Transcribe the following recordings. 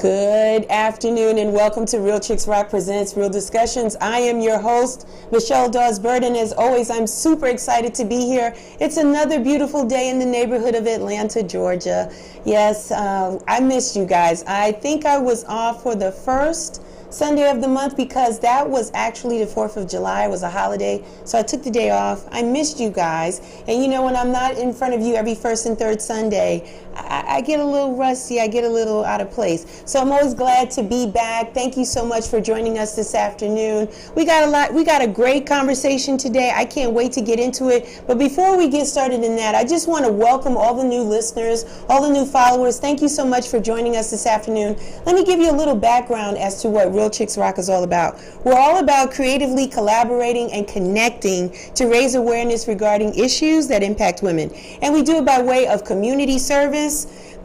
Good afternoon and welcome to Real Chicks Rock Presents Real Discussions. I am your host, Michelle Dawes-Bird, and as always, I'm super excited to be here. It's another beautiful day in the neighborhood of Atlanta, Georgia. Yes, I missed you guys. I think I was off for the first Sunday of the month because that was actually the 4th of July. It was a holiday, so I took the day off. I missed you guys. And you know, when I'm not in front of you every first and third Sunday, I get a little rusty. I get a little out of place. So I'm always glad to be back. Thank you so much for joining us this afternoon. We got a great conversation today. I can't wait to get into it. But before we get started in that, I just want to welcome all the new listeners, all the new followers. Thank you so much for joining us this afternoon. Let me give you a little background as to what Real Chicks Rock is all about. We're all about creatively collaborating and connecting to raise awareness regarding issues that impact women. And we do it by way of community service,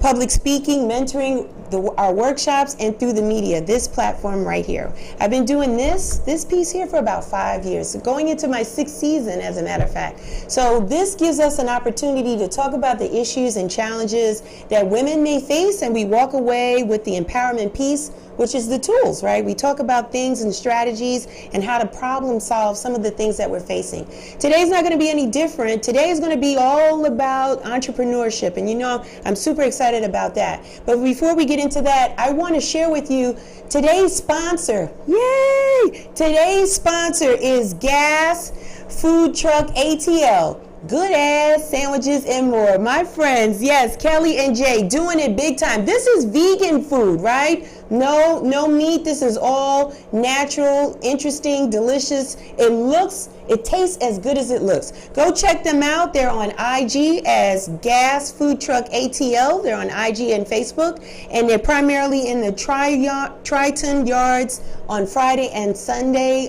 public speaking, mentoring, our workshops, and through the media, this platform right here. I've been doing this piece here for about 5 years, so going into my 6th season, as a matter of fact. So this gives us an opportunity to talk about the issues and challenges that women may face, and we walk away with the empowerment piece, which is the tools, right? We talk about things and strategies and how to problem solve some of the things that we're facing. Today's not going to be any different. Today is going to be all about entrepreneurship, and you know, I'm super excited about that. But before we get into that, I want to share with you today's sponsor. Yay! Today's sponsor is Gas Food Truck ATL. Good ass sandwiches and more. My friends, yes, Kelly and Jay doing it big time. This is vegan food, right? No meat. This is all natural, interesting, delicious. It tastes as good as it looks. Go check them out. They're on IG as Gas Food Truck ATL. They're on IG and Facebook, and they're primarily in the Triton Yards on Friday and Sunday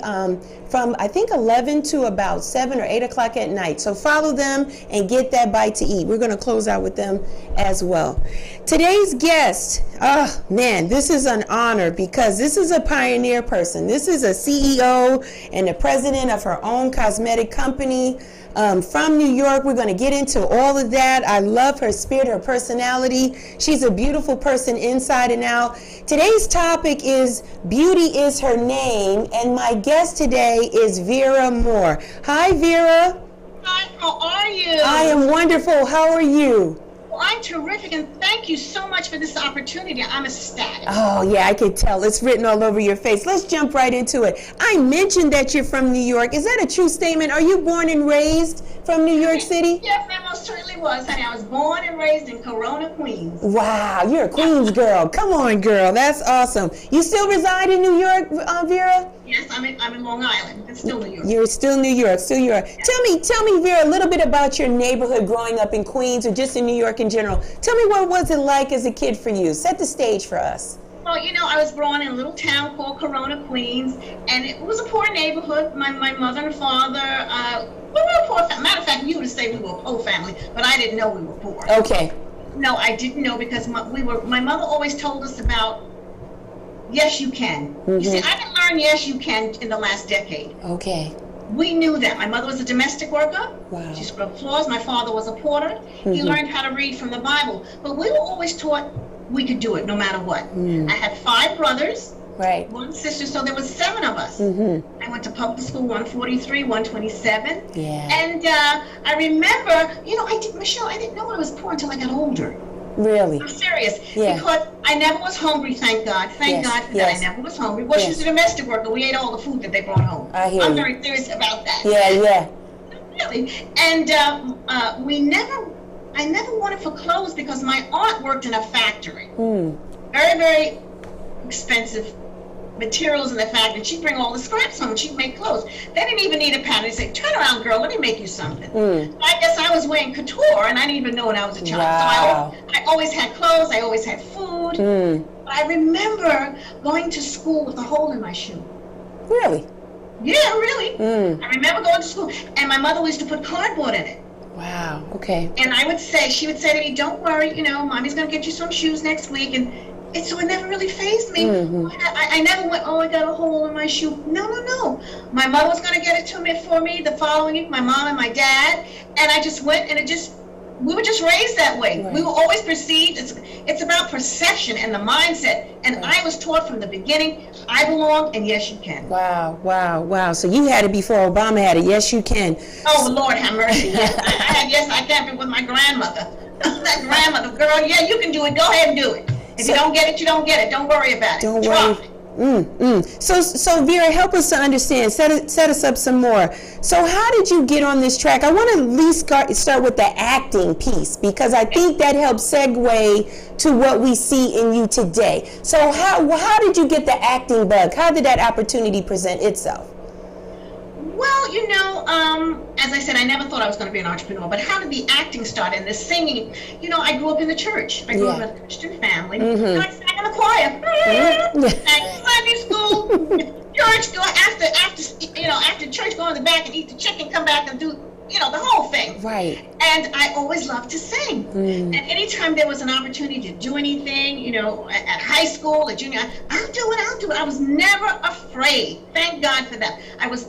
from I think 11 to about 7 or 8 o'clock at night. So follow them and get that bite to eat. We're going to close out with them as well. Today's guest, oh man, this is an honor because this is a pioneer person. This is a CEO and the president of her own cosmetic company from New York. We're going to get into all of that. I love her spirit, her personality. She's a beautiful person inside and out. Today's topic is Beauty is Her Name, and my guest today is Vera Moore. Hi, Vera. Hi, how are you? I am wonderful. How are you? Well, I'm terrific, and thank you so much for this opportunity. I'm ecstatic. Oh, yeah, I could tell. It's written all over your face. Let's jump right into it. I mentioned that you're from New York. Is that a true statement? Are you born and raised from New York City? Yes, I most certainly was, honey. I was born and raised in Corona, Queens. Wow, you're a Queens girl. Come on, girl. That's awesome. You still reside in New York, Vera? Yes, I'm in Long Island. It's still New York. You're still New York. Still New York. Yes. Tell me, Vera, a little bit about your neighborhood growing up in Queens or just in New York in general. Tell me, what was it like as a kid for you? Set the stage for us. Well, you know, I was born in a little town called Corona, Queens, and it was a poor neighborhood. My mother and father, we were a poor family. Matter of fact, you would say we were a poor family, but I didn't know we were poor. Okay. No, I didn't know because my mother always told us about yes, you can. Mm-hmm. You see, I didn't learn yes, you can in the last decade. Okay. We knew that. My mother was a domestic worker. Wow. She scrubbed floors. My father was a porter. Mm-hmm. He learned how to read from the Bible. But we were always taught we could do it no matter what. I had 5 brothers, right, 1 sister, so there was 7 of us. Mm-hmm. I went to public school, 143, 127. Yeah. And I remember, you know, Michelle, I didn't know I was poor until I got older. Really? I'm serious. Yeah. Because I never was hungry, thank God. Thank God for that. I never was hungry. Well, she was a domestic worker. We ate all the food that they brought home. I'm very serious about that. Yeah. Really. And I never wanted for clothes because my aunt worked in a factory. Very, very expensive materials in the factory. She'd bring all the scraps home and she'd make clothes. They didn't even need a pattern. They'd say, turn around, girl, let me make you something. So I guess I was wearing couture and I didn't even know when I was a child. Wow. So I always had clothes. I always had food. I remember going to school with a hole in my shoe. Really? Yeah, really. I remember going to school and my mother used to put cardboard in it. Wow, okay. And she would say to me, don't worry, you know, mommy's going to get you some shoes next week. And so it never really fazed me. I never went, oh, I got a hole in my shoe. No. My mother was going to get it for me the following week, my mom and my dad. And I just went and it just we were just raised that way. Right. We were always perceived. It's about perception and the mindset. And I was taught from the beginning, I belong, and yes, you can. Wow, wow, wow. So you had it before Obama had it. Yes, you can. Oh, Lord have mercy. Yes, I had yes, I can with my grandmother. That grandmother, girl, yeah, you can do it. Go ahead and do it. If you don't get it, you don't get it. Don't worry about it. Don't Try. worry. So Vera, help us to understand. Set us up some more. So how did you get on this track? I want to at least start with the acting piece, because I think that helps segue to what we see in you today. So how did you get the acting bug? How did that opportunity present itself? Well, as I said, I never thought I was going to be an entrepreneur, but how did the acting start and the singing? I grew up in the church. I grew up in a Christian family, and I sang in the choir. And Sunday school, church, go after church, go in the back and eat the chicken, come back and do, the whole thing. Right. And I always loved to sing. And anytime there was an opportunity to do anything, at high school, at junior, I'll do it. I was never afraid. Thank God for that.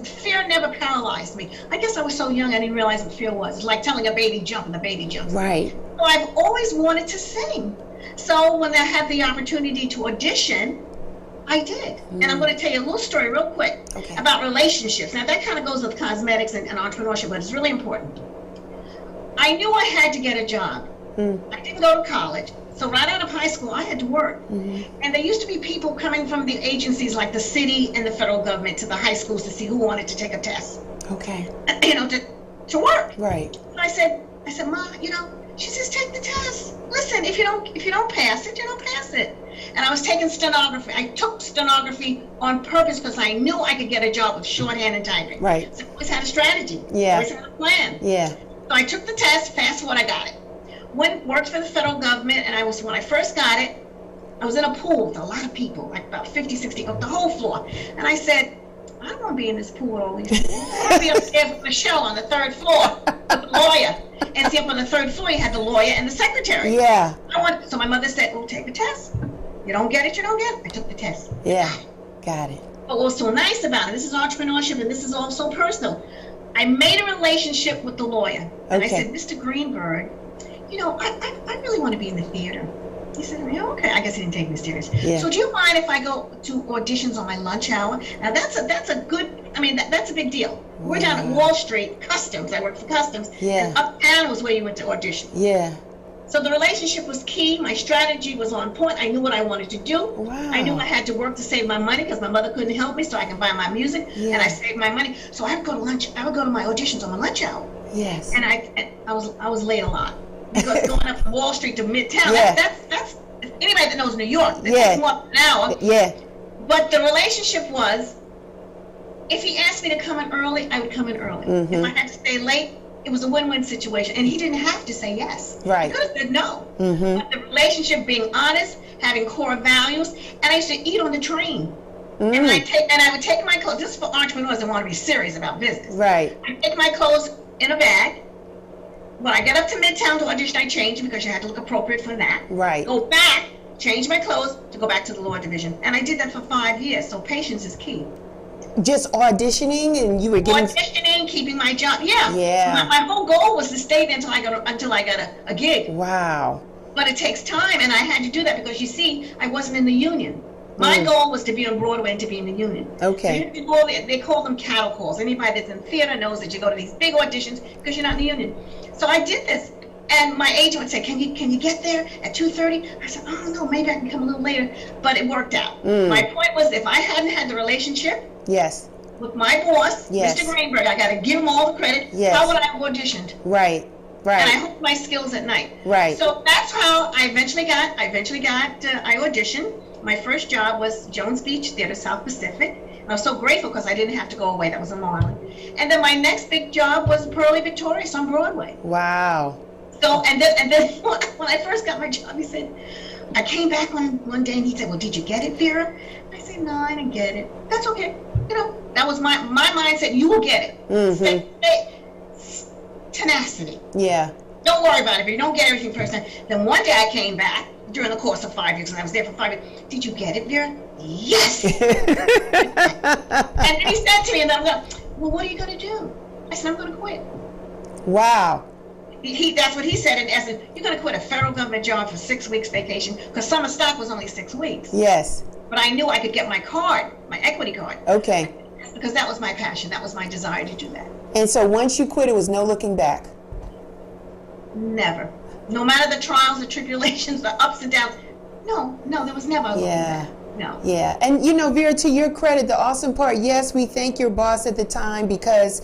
Fear never paralyzed me. I guess I was so young I didn't realize what fear was. It's like telling a baby jump and the baby jumps. Right. So I've always wanted to sing. So when I had the opportunity to audition, I did. And I'm going to tell you a little story real quick about relationships. Now that kind of goes with cosmetics and entrepreneurship, but it's really important. I knew I had to get a job. I didn't go to college. So right out of high school, I had to work. And there used to be people coming from the agencies like the city and the federal government to the high schools to see who wanted to take a test. Okay. To work. Right. So I said, Ma, she says, take the test. Listen, if you don't pass it, you don't pass it. And I was taking stenography. I took stenography on purpose because I knew I could get a job with shorthand and typing. Right. So I always had a strategy. Yeah. Always had a plan. Yeah. So I took the test, fast forward, I got it. Worked for the federal government, and when I first got it, I was in a pool with a lot of people, like about 50, 60, up the whole floor. And I said, I don't want to be in this pool with all these people. I want to be upstairs with Michelle on the third floor with the lawyer. And see, up on the third floor, you had the lawyer and the secretary. Yeah. So my mother said, well, take the test. You don't get it, you don't get it. I took the test. Yeah. Got it. But what was so nice about it, this is entrepreneurship, and this is all so personal. I made a relationship with the lawyer. And I said, Mr. Greenberg, I really want to be in the theater. He said, yeah, okay. I guess he didn't take me serious. Yeah. So do you mind if I go to auditions on my lunch hour? Now that's a big deal. We're down at Wall Street, Customs. I worked for Customs. Yeah. And uptown was where you went to audition. Yeah. So the relationship was key. My strategy was on point. I knew what I wanted to do. Wow. I knew I had to work to save my money because my mother couldn't help me, so I can buy my music. Yeah. And I saved my money. So I would go to lunch. I would go to my auditions on my lunch hour. Yes. And I was late a lot. Because going up from Wall Street to Midtown, that's anybody that knows New York, it takes more than an hour. Yeah. But the relationship was, if he asked me to come in early, I would come in early. If I had to stay late, it was a win-win situation. And he didn't have to say yes. Right. He could have said no. But the relationship, being honest, having core values, and I used to eat on the train. And I would take my clothes, this is for entrepreneurs that want to be serious about business. Right. I take my clothes in a bag. When I get up to Midtown to audition, I change because you had to look appropriate for that. Right. Go back, change my clothes to go back to the law division. And I did that for 5 years, so patience is key. Just auditioning, and you were getting... Auditioning, keeping my job, yeah. Yeah. My whole goal was to stay there until I got a gig. Wow. But it takes time, and I had to do that because, you see, I wasn't in the union. My goal was to be on Broadway and to be in the union. Okay. So they call them cattle calls. Anybody that's in theater knows that you go to these big auditions because you're not in the union. So I did this, and my agent would say, "Can you get there at 2:30?" I said, "Oh no, maybe I can come a little later." But it worked out. My point was, if I hadn't had the relationship with my boss, Mr. Greenberg, I got to give him all the credit. How would I have auditioned? Right. Right. And I honed my skills at night. Right. So that's how I eventually got. I auditioned. My first job was Jones Beach Theater, South Pacific. I was so grateful because I didn't have to go away. That was in Long Island. And then my next big job was Pearly Victorious on Broadway. Wow. So and then when I first got my job, he said, I came back one day and he said, "Well, did you get it, Vera?" I said, "No, I didn't get it." That's okay. That was my mindset. You will get it. Tenacity. Yeah. Don't worry about it. If you don't get everything first time, then one day I came back during the course of 5 years, and I was there for 5 years. "Did you get it, Vera?" "Yes." And then he said to me, and I'm going, "Well, what are you going to do?" I said, "I'm going to quit." Wow. That's what he said in essence. You're going to quit a federal government job for 6 weeks vacation because summer stock was only 6 weeks. Yes. But I knew I could get my card, my equity card. Okay. Because that was my passion. That was my desire to do that. And so once you quit, it was no looking back. Never. No matter the trials, the tribulations, the ups and downs. No, there was never a looking back. No. Yeah. And Vera, to your credit, the awesome part, yes, we thank your boss at the time because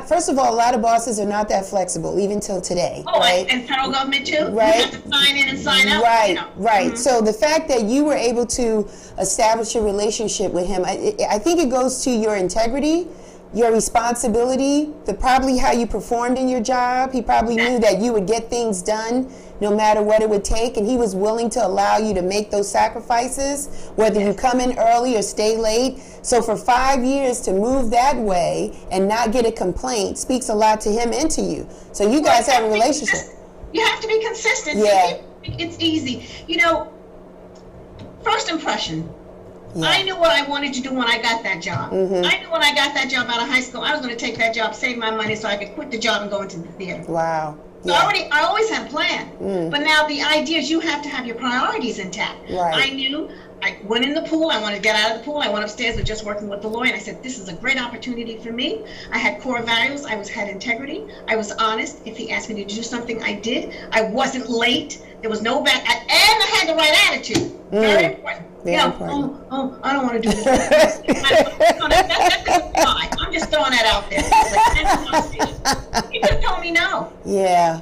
first of all, a lot of bosses are not that flexible, even till today. Oh, right? And federal government too? Right. You have to sign in and sign out. Right, right. Mm-hmm. So the fact that you were able to establish a relationship with him, I think it goes to your integrity, your responsibility, probably how you performed in your job. He probably knew that you would get things done no matter what it would take, and he was willing to allow you to make those sacrifices, whether you come in early or stay late. So for 5 years to move that way and not get a complaint speaks a lot to him and to you. So you guys have a relationship. You have to be consistent. Yeah. It's easy. First impression. Yeah. I knew what I wanted to do when I got that job. Mm-hmm. I knew when I got that job out of high school, I was going to take that job, save my money so I could quit the job and go into the theater. Wow. So I always had a plan. But now the idea is you have to have your priorities intact. Right. I knew I went in the pool. I wanted to get out of the pool. I went upstairs and just working with the lawyer. And I said, this is a great opportunity for me. I had core values. I had integrity. I was honest. If he asked me to do something, I did. I wasn't late. There was no back. And I had the right attitude. Very important. Very important. I don't want to do this. That's a lie. I'm just throwing that out there. He could have told me no. Yeah.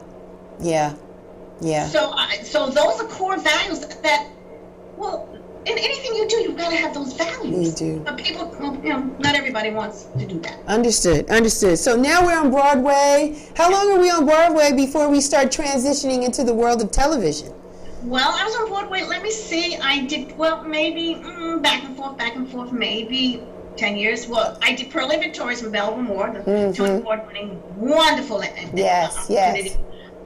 So those are core values that, in anything you do, you've got to have those values. You do. But people, not everybody wants to do that. Understood. So now we're on Broadway. How long are we on Broadway before we start transitioning into the world of television? Well, I was on Broadway, let me see, I did, maybe back and forth, maybe 10 years. Well, I did Pearly Victorious from Belle Moore, the Tony Award-winning, wonderful Yes.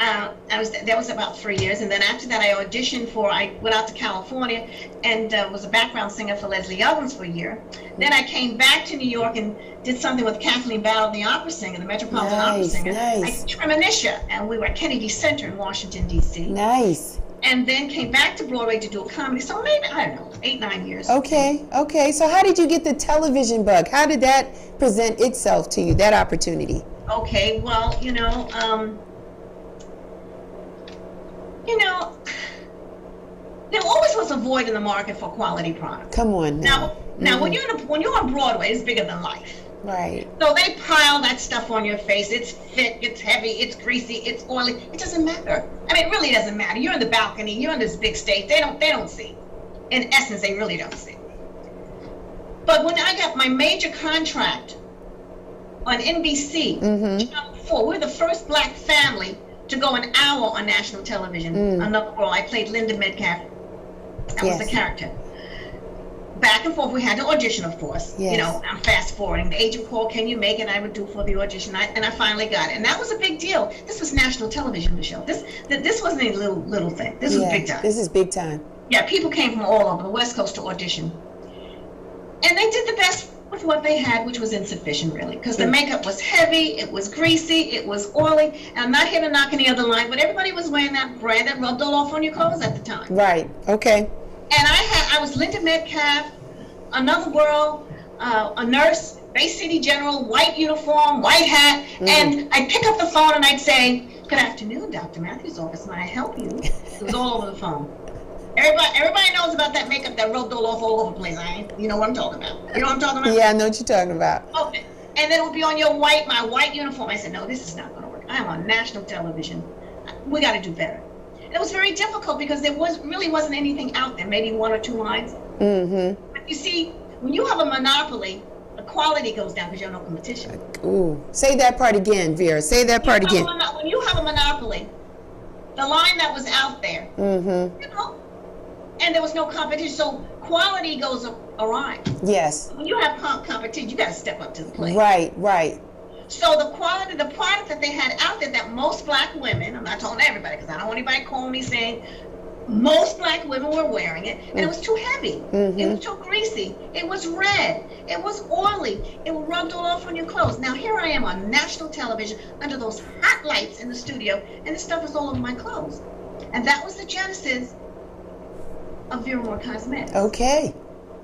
That was about 3 years, and then after that I auditioned I went out to California and was a background singer for Leslie Uggams for a year. Then I came back to New York and did something with Kathleen Battle, the opera singer, the Metropolitan Opera Singer. Nice. I did Tremonisha, and we were at Kennedy Center in Washington, D.C. Nice. And then came back to Broadway to do a comedy. So maybe, I don't know, 8-9 years. Okay. So how did you get the television bug? How did that present itself to you, that opportunity? Okay, well, there always was a void in the market for quality product. Come on now. Now when you're on Broadway, it's bigger than life. Right. So they pile that stuff on your face. It's thick, it's heavy, it's greasy, it's oily. It doesn't matter. I mean, it really doesn't matter. You're in the balcony. You're in this big stage. They don't see. In essence, they really don't see. But when I got my major contract on NBC, Channel 4, we're the first black family to go an hour on national television. Another role. I played Linda Metcalf. That was the character. Back and forth, we had to audition, of course. Yes. I'm fast forwarding. The agent called, can you make it? I would do for the audition. And I finally got it. And that was a big deal. This was national television, Michelle. This wasn't a little thing. This was big time. This is big time. Yeah, people came from all over the West Coast to audition. And they did the best with what they had, which was insufficient, really. Because the makeup was heavy, it was greasy, it was oily. And I'm not here to knock any other line, but everybody was wearing that brand that rubbed all off on your clothes at the time. Right, okay. And I was Linda Metcalf, another girl, a nurse, Bay City General, white uniform, white hat, and I'd pick up the phone and I'd say, good afternoon, Dr. Matthews' office, may I help you? It was all over the phone. Everybody knows about that makeup that rubbed all over the place. You know what I'm talking about. You know what I'm talking about? Yeah, I know what you're talking about. Okay. And then it would be on my white uniform. I said, no, this is not going to work. I am on national television. We got to do better. It was very difficult because there really wasn't anything out there, maybe one or two lines. But you see, when you have a monopoly, the quality goes down because you have no competition. Ooh, say that part again, Vera. Say that part again. When you have a monopoly, the line that was out there, and there was no competition, so quality goes awry. Yes. When you have competition, you got to step up to the plate. Right. So the quality, the product that they had out there that most black women, I'm not telling everybody because I don't want anybody calling me saying, Most black women were wearing it, and it was too heavy. It was too greasy. It was red. It was oily. It rubbed all off on your clothes. Now here I am on national television under those hot lights in the studio, and this stuff is all over my clothes. And that was the genesis of Vera Moore Cosmetics. Okay.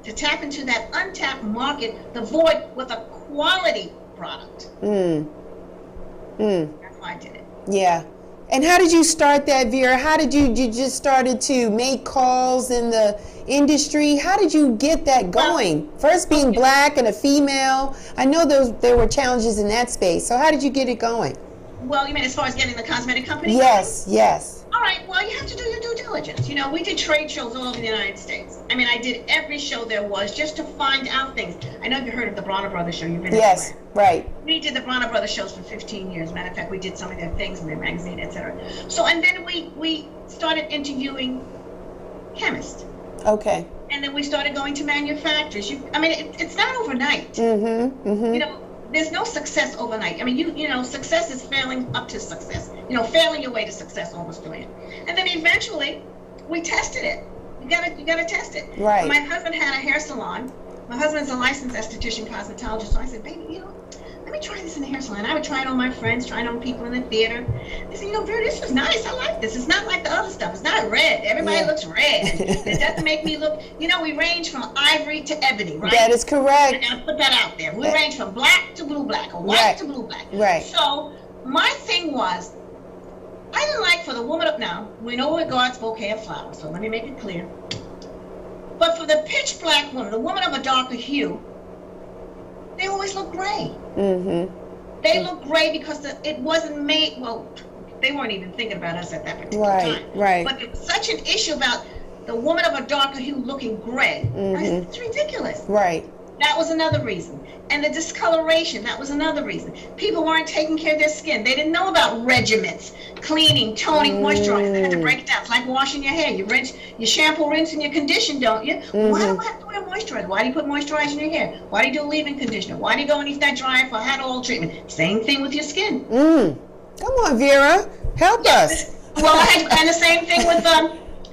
To tap into that untapped market, the void, with a quality product. That's why I did it. Yeah. And how did you start that, Vera? How did you just started to make calls in the industry? How did you get that going? First being black and a female. I know there were challenges in that space. So how did you get it going? Well, you mean as far as getting the cosmetic company? Yes, yes. All right, well, you have to do your due diligence. You know, we did trade shows all over the United States. I mean, I did every show there was just to find out things. I know you've heard of the Bronner Brothers show. You've been Yes, everywhere. right. We did the Bronner Brothers shows for 15 years. Matter of fact, we did some of their things in their magazine, etc. So, and then we started interviewing chemists. Okay. And then we started going to manufacturers. It's not overnight. You know, there's no success overnight. I mean, you know, success is failing up to success. You know, failing your way to success, almost doing it. And then eventually, we tested it. You gotta test it. Right. My husband had a hair salon. My husband's a licensed esthetician cosmetologist. So I said, baby, you know, let me try this in the hair salon. I would try it on my friends, try it on people in the theater. They said, you know, Vera, this is nice. I like this. It's not like the other stuff. It's not red. Everybody looks red. It doesn't make me look, you know, we range from ivory to ebony, right? That is correct. I gotta put that out there. We range from black to blue black, or white to blue black. Right. So my thing was, I didn't like for the woman up now, we know we're God's bouquet of flowers, so let me make it clear. But for the pitch black woman, the woman of a darker hue, they always look gray. They look gray because it wasn't made, well, they weren't even thinking about us at that particular time. Right. But there was such an issue about the woman of a darker hue looking gray. I said, it's ridiculous. Right. That was another reason. And the discoloration, that was another reason. People weren't taking care of their skin. They didn't know about regimens, cleaning, toning, moisturizing. They had to break it down. It's like washing your hair. You rinse, you shampoo, rinse, and you condition, don't you? Why do I have to wear moisturizer? Why do you put moisturizer in your hair? Why do you do a leave-in conditioner? Why do you go underneath that dryer for hot oil treatment? Same thing with your skin. Come on, Vera. Help us. Well, and the same thing with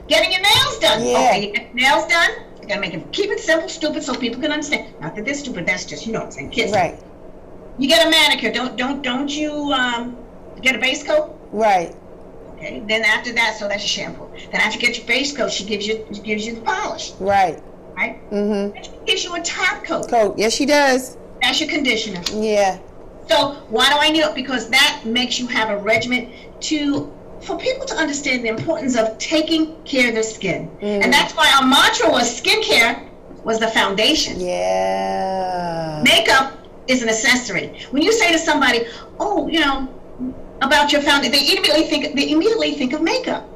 getting your nails done. Yeah. Okay, you get your nails done. You gotta make it, keep it simple, stupid, so people can understand. Not that they're stupid, that's just, you know what I'm saying, kids. Right. You get a manicure, don't you get a base coat? Right. Okay, then after that, so that's your shampoo. Then after you get your base coat, she gives you the polish. Right. Right? Then she gives you a top coat. Yes, she does. That's your conditioner. Yeah. So why do I need it? Because that makes you have a regimen for people to understand the importance of taking care of their skin. And that's why our mantra was skincare was the foundation. Yeah. Makeup is an accessory. When you say to somebody, oh, you know, about your foundation, they immediately think of makeup.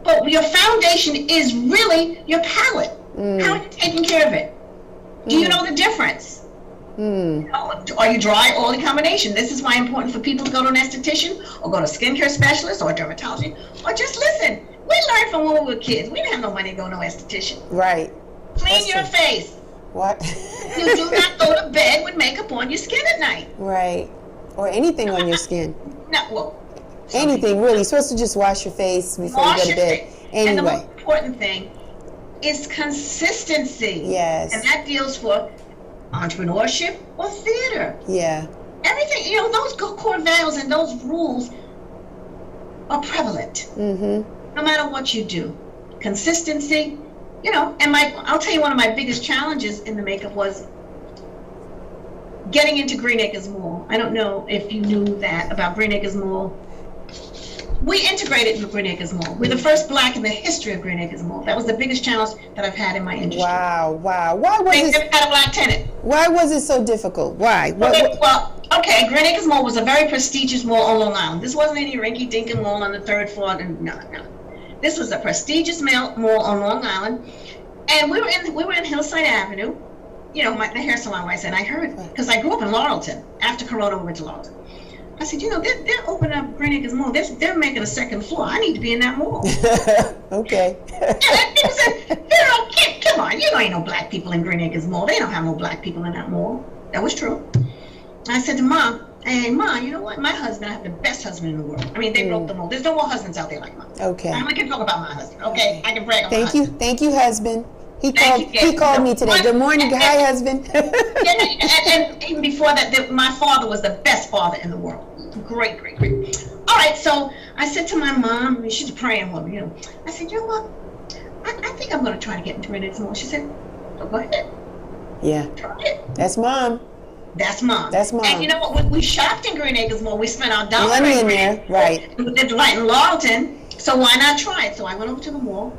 But your foundation is really your palette. How are you taking care of it? Do you know the difference? You know, are you dry, oily combination? This is why it's important for people to go to an esthetician or go to a skincare specialist or a dermatologist, or just listen. We learned from when we were kids. We didn't have no money to go to no esthetician. Right. Clean your face. What? You do not go to bed with makeup on your skin at night. Right. Or anything on your skin. No, well. Anything, really. You're supposed to just wash your face before you go to bed. Anyway. And the most important thing is consistency. Yes. And that deals for entrepreneurship or theater. Yeah. Everything, you know, those core values and those rules are prevalent. No matter what you do. Consistency, you know, and I'll tell you, one of my biggest challenges in the makeup was getting into Green Acres Mall. I don't know if you knew that about Green Acres Mall. We integrated with Green Acres Mall. We're the first black in the history of Green Acres Mall. That was the biggest challenge that I've had in my industry. Wow. Why was They never had a black tenant. Why was it so difficult? Why? Okay, Green Acres Mall was a very prestigious mall on Long Island. This wasn't any rinky-dink mall on the third floor. No. This was a prestigious mall on Long Island, and we were in Hillside Avenue. You know, the hair salon. I said, I heard, because I grew up in Laurelton. After Corona, we went to Laurelton. I said, you know, they're opening up Green Acres Mall. They're making a second floor. I need to be in that mall. Okay. And people said, Vera, come on, you know ain't no black people in Green Acres Mall. They don't have no black people in that mall. That was true. I said to Mom, Hey, Mom, you know what? My husband, I have the best husband in the world. I mean, they broke the mold. There's no more husbands out there like mine. Okay. I can talk about my husband, okay? I can brag on my Thank you. husband. Thank you, husband. He Thank called you. me today. Good morning. Hi, husband. And even before that, my father was the best father in the world. Great, great, great. All right, so I said to my mom, I mean, she's a praying woman, you know. I said, you know what? I think I'm going to try to get into Greenacres Mall. She said, oh, go ahead. Yeah. Try it. That's Mom. That's Mom. That's Mom. And you know what? We shopped in Greenacres Mall. We spent our dollar Money in there, right. It's right in Lawton. So why not try it? So I went over to the mall.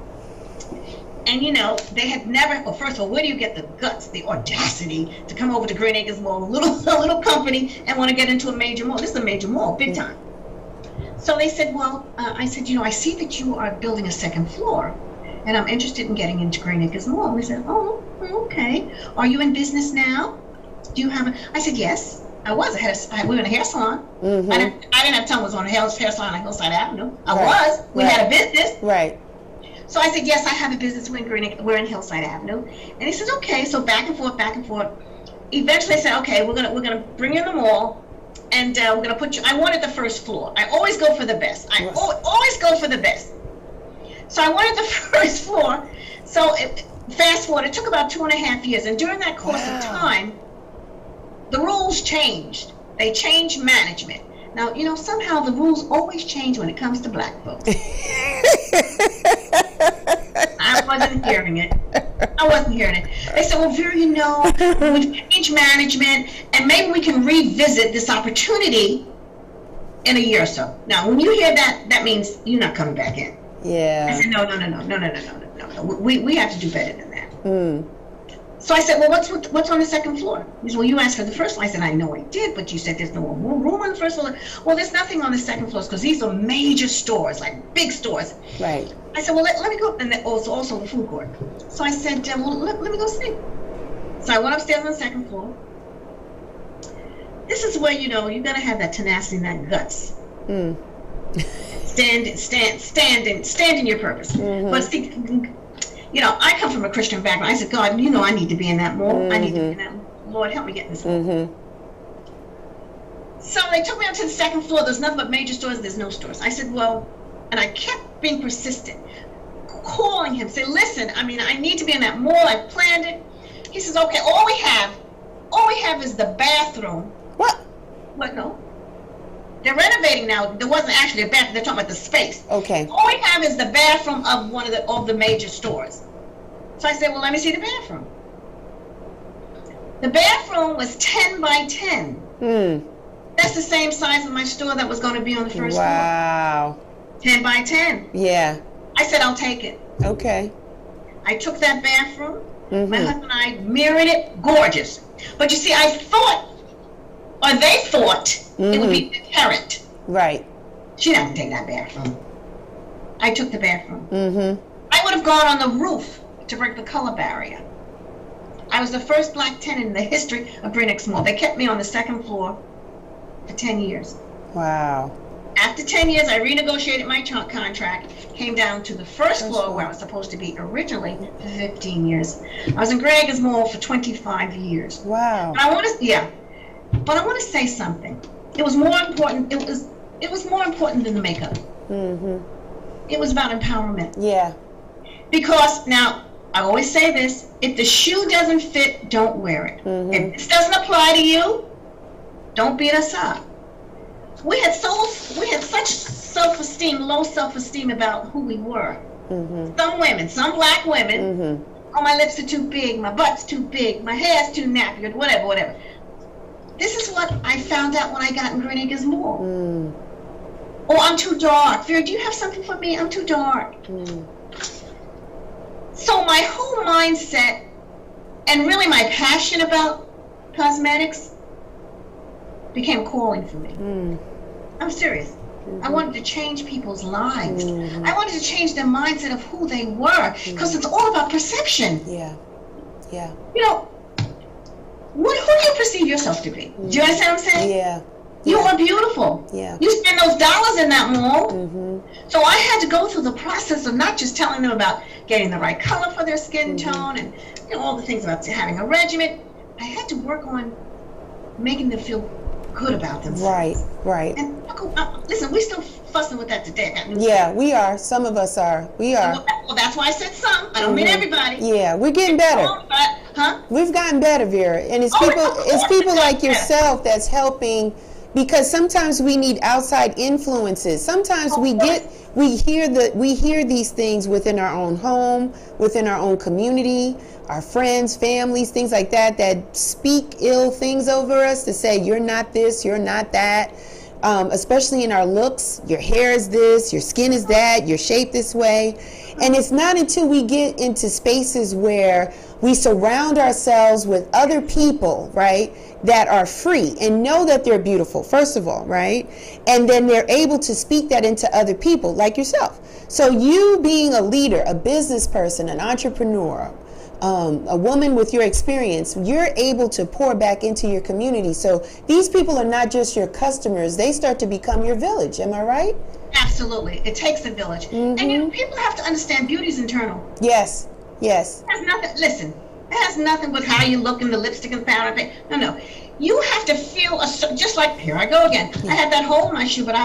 And you know, they had never, well, first of all, where do you get the guts, the audacity to come over to Greenacres Mall, a little company, and want to get into a major mall? This is a major mall, big time. So they said, well, I said, you know, I see that you are building a second floor, and I'm interested in getting into Greenacres Mall. And we said, oh, okay. Are you in business now? Do you have a, I said, yes, I was. We were in a hair salon. Mm-hmm. I didn't have time. I was on a hair salon on Hillside Avenue. I Right. was. We Right. had a business. Right. So I said, yes, I have a business. We're in Hillside Avenue. And he says, okay. So back and forth, back and forth. Eventually I said, okay, we're gonna bring you in the mall, and we're gonna put you. I wanted the first floor. I always go for the best. I always go for the best. So I wanted the first floor. So fast forward, it took about 2.5 years, and during that course of time, the rules changed. They changed management. Now, you know, somehow the rules always change when it comes to black folks. I wasn't hearing it. They said, well, Vera, you know, we change management, and maybe we can revisit this opportunity in a year or so. Now, when you hear that, that means you're not coming back in. Yeah. I said, no. We have to do better than that. Mm. So I said, well, what's on the second floor? He said, well, you asked for the first floor. I said, I know I did, but you said there's no more room on the first floor. Well, there's nothing on the second floor because these are major stores, like big stores. Right. I said, well, let me go, and also the food court. So I said, well, let me go see. So I went upstairs on the second floor. This is where, you know, you got to have that tenacity and that guts. Mm. Stand in your purpose. Mm-hmm. But see, you know, I come from a Christian background. I said, God, you know, I need to be in that mall. Mm-hmm. I need to be in that mall. Lord, help me get in this mall. Mm-hmm. So they took me up to the second floor. There's nothing but major stores. There's no stores. I said, well, and I kept being persistent, calling him, say, listen, I mean, I need to be in that mall. I planned it. He says, okay, all we have is the bathroom. What? What? No. They're renovating now. There wasn't actually a bathroom. They're talking about the space. Okay. All we have is the bathroom of one of the major stores. So I said, well, let me see the bathroom. The bathroom was 10 by 10. Hmm. That's the same size of my store that was going to be on the first floor. Wow. 10 by 10. Yeah. I said, I'll take it. Okay. I took that bathroom. Mm-hmm. My husband and I mirrored it. Gorgeous. But you see, I thought, or they thought, it would be deterrent. Right. She didn't take that bathroom. I took the bathroom. Mm-hmm. I would have gone on the roof to break the color barrier. I was the first black tenant in the history of Greenacres Mall. They kept me on the second floor for 10 years. Wow. After 10 years, I renegotiated my contract, came down to the first floor where I was supposed to be originally for 15 years. I was in Greenacres Mall for 25 years. Wow. But I want to say something. It was more important. It was more important than the makeup. Mm-hmm. It was about empowerment. Yeah. Because now, I always say this, if the shoe doesn't fit, don't wear it. Mm-hmm. If this doesn't apply to you, don't beat us up. We had such self-esteem, low self-esteem about who we were. Mm-hmm. Some women, some black women, Mm-hmm. oh, my lips are too big, my butt's too big, my hair's too nappy, whatever. This is what I found out when I got in Greenacres Mall. Mm. Oh, I'm too dark. Vera, do you have something for me? I'm too dark. Mm. So my whole mindset and really my passion about cosmetics became calling for me. Mm. I'm serious. Mm-hmm. I wanted to change people's lives. Mm-hmm. I wanted to change their mindset of who they were, because it's all about perception. Yeah. Yeah. You know, who do you perceive yourself to be? Do you understand what I'm saying? Yeah. You are beautiful. Yeah. You spend those dollars in that mall. Mm-hmm. So I had to go through the process of not just telling them about getting the right color for their skin tone and all the things about having a regimen. I had to work on making them feel good about themselves. Right, right. And listen, we still fussing with that today. Yeah, we are. Some of us are. We are. Well, that's why I said some. I don't mean everybody. Yeah, we're getting better. Huh? We've gotten better, Vera, and it's people like yourself that's helping, because sometimes we need outside influences. Sometimes we hear these things within our own home, within our own community, our friends, families, things like that speak ill things over us, to say you're not this, you're not that. Especially in our looks, your hair is this, your skin is that, you're shaped this way. And it's not until we get into spaces where we surround ourselves with other people, right, that are free and know that they're beautiful, first of all, right? And then they're able to speak that into other people, like yourself. So you being a leader, a business person, an entrepreneur, a woman with your experience, you're able to pour back into your community. So these people are not just your customers, they start to become your village. Am I right? Absolutely. It takes a village. And people have to understand beauty's internal. Yes. Yes. It has nothing, listen, it has nothing with how you look in the lipstick and powder. No. You have to feel, just like, here I go again. I had that hole in my shoe, but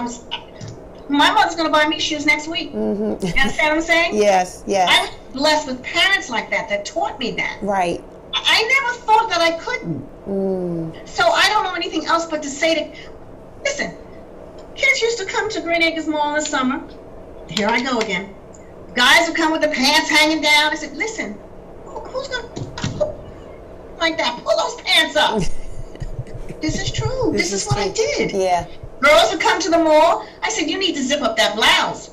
my mother's going to buy me shoes next week. You understand what I'm saying? Yes, yes. I was blessed with parents like that taught me that. Right. I never thought that I couldn't. So I don't know anything else but to say that, listen, kids used to come to Green Acres Mall in the summer. Here I go again. Guys would come with the pants hanging down. I said, listen, who's going to, like that, pull those pants up. This is true. This is what I did. Yeah. Girls would come to the mall. I said, you need to zip up that blouse.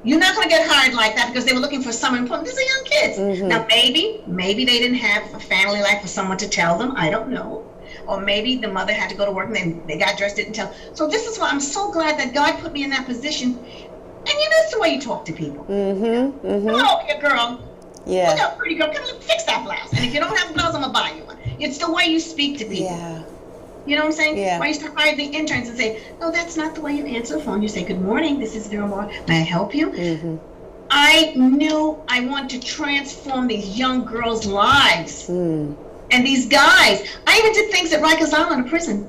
You're not going to get hired like that, because they were looking for someone. These are young kids. Now, maybe they didn't have a family life for someone to tell them. I don't know. Or maybe the mother had to go to work and they got dressed, didn't tell. So this is why I'm so glad that God put me in that position. And that's the way you talk to people. Come on, here, girl. Yeah. Look out, pretty girl. Come on, fix that blouse. And if you don't have a blouse, I'm going to buy you one. It's the way you speak to people. Yeah. You know what I'm saying? Yeah. Why I used to hire the interns and say, no, that's not the way you answer the phone. You say, good morning, this is Vera. May I help you? I knew I wanted to transform these young girls' lives. And these guys. I even did things at Rikers Island, a prison.